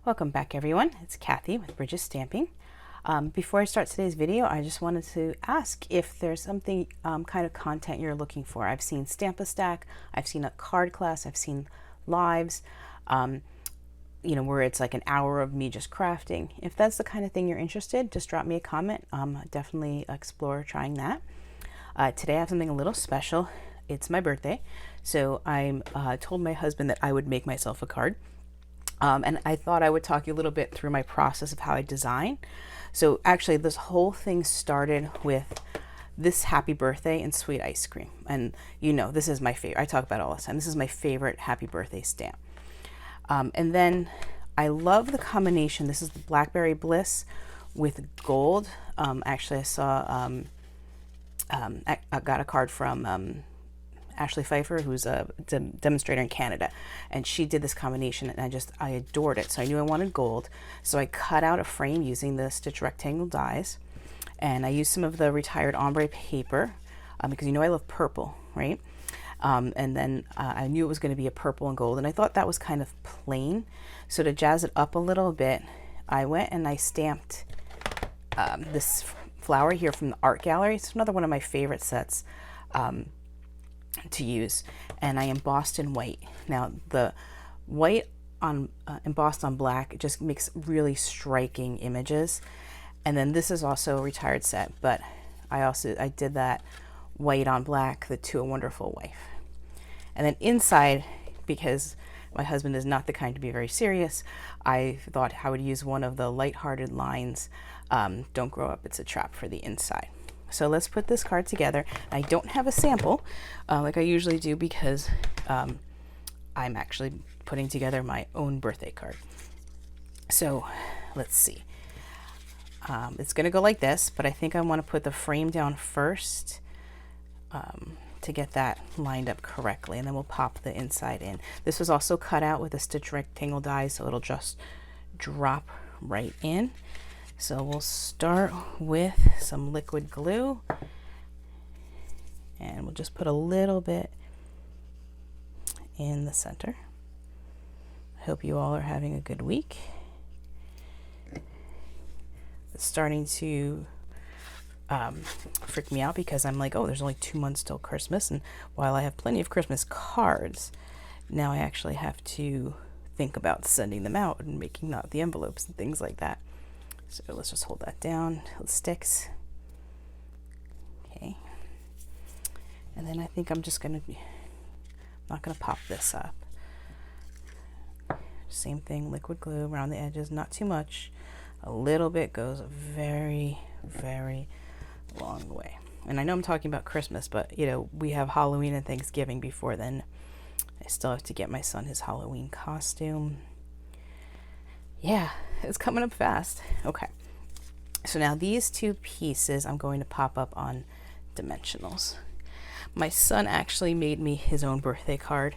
Welcome back, everyone. It's Kathy with Bridges Stamping. Before I start today's video, I just wanted to ask if there's something kind of content you're looking for. I've seen Stamp-A-Stack, I've seen a card class, I've seen lives, where it's like an hour of me just crafting. If that's the kind of thing you're interested, just drop me a comment. Definitely explore trying that. Today I have something a little special. It's my birthday, so I told my husband that I would make myself a card. And I thought I would talk you a little bit through my process of how I design. So actually this whole thing started with this happy birthday and sweet ice cream. And this is my favorite. I talk about it all the time. This is my favorite happy birthday stamp. And then I love the combination. This is the Blackberry Bliss with gold. Actually I saw, I got a card from, Ashley Pfeiffer, who's a demonstrator in Canada, and she did this combination and I adored it. So I knew I wanted gold. So I cut out a frame using the Stitch Rectangle dies, and I used some of the retired ombre paper because I love purple, right? And then I knew it was going to be a purple and gold, and I thought that was kind of plain. So to jazz it up a little bit, I went and I stamped this flower here from the art gallery. It's another one of my favorite sets to use, and I embossed in white. Now the white on embossed on black just makes really striking images. And then this is also a retired set, but I did that white on black, the To a Wonderful Wife. And then inside, because my husband is not the kind to be very serious, I thought I would use one of the Lighthearted Lines, Don't Grow Up, It's a Trap, for the inside. So let's put this card together. I don't have a sample like I usually do because I'm actually putting together my own birthday card. So let's see. It's going to go like this, but I think I want to put the frame down first to get that lined up correctly, and then we'll pop the inside in. This was also cut out with a Stitch Rectangle die, so it'll just drop right in. So we'll start with some liquid glue, and we'll just put a little bit in the center. I hope you all are having a good week. It's starting to freak me out because I'm like, oh, there's only 2 months till Christmas, and while I have plenty of Christmas cards, now I actually have to think about sending them out and making out the envelopes and things like that. So let's just hold that down till it sticks. Okay. And then I think I'm not gonna pop this up. Same thing, liquid glue around the edges, not too much. A little bit goes a very, very long way. And I know I'm talking about Christmas, but we have Halloween and Thanksgiving before then. I still have to get my son his Halloween costume. Yeah, it's coming up fast. Okay, so now these two pieces I'm going to pop up on dimensionals. My son actually made me his own birthday card.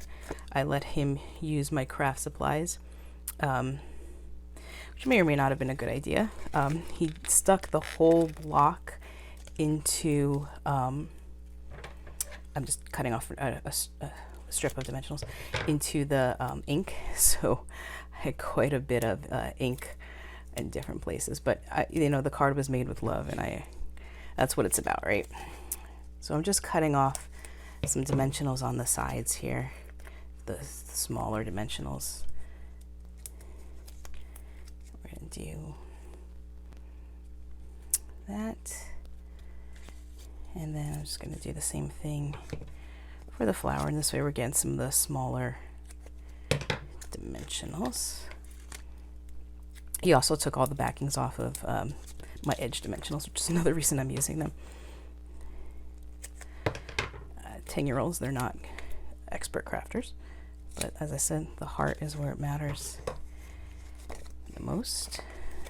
I let him use my craft supplies, which may or may not have been a good idea. He stuck the whole block into, I'm just cutting off a strip of dimensionals, into the ink, so I had quite a bit of ink in different places, but the card was made with love, and that's what it's about, right? So I'm just cutting off some dimensionals on the sides here, the smaller dimensionals. We're gonna do that, and then I'm just gonna do the same thing for the flower, and this way we're getting some of the smaller dimensionals. He also took all the backings off of my edge dimensionals, which is another reason I'm using them. 10-year-olds, they're not expert crafters, but as I said, the heart is where it matters the most.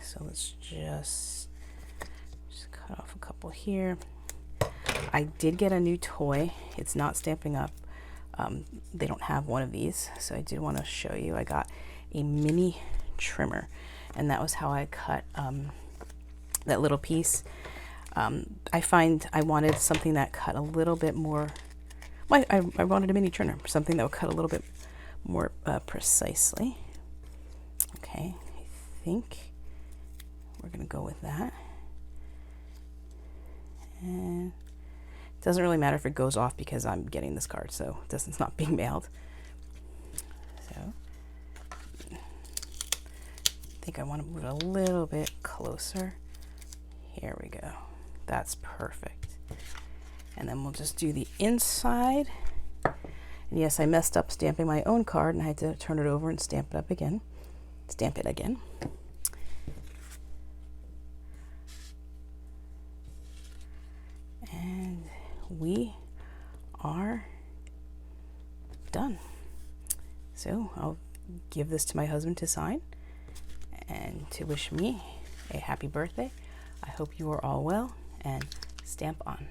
So let's just cut off a couple here. I did get a new toy. It's not Stampin' Up. They don't have one of these, so I did want to show you. I got a mini trimmer, and that was how I cut that little piece. I find I wanted something that cut a little bit more, I wanted a mini trimmer, something that would cut a little bit more precisely. Okay, I think we're going to go with that. And it doesn't really matter if it goes off because I'm getting this card, so it's not being mailed. So I think I want to move it a little bit closer. Here we go. That's perfect. And then we'll just do the inside. And yes, I messed up stamping my own card and I had to turn it over and stamp it up again. Stamp it again. And we are done. So I'll give this to my husband to sign and to wish me a happy birthday. I hope you are all well, and stamp on.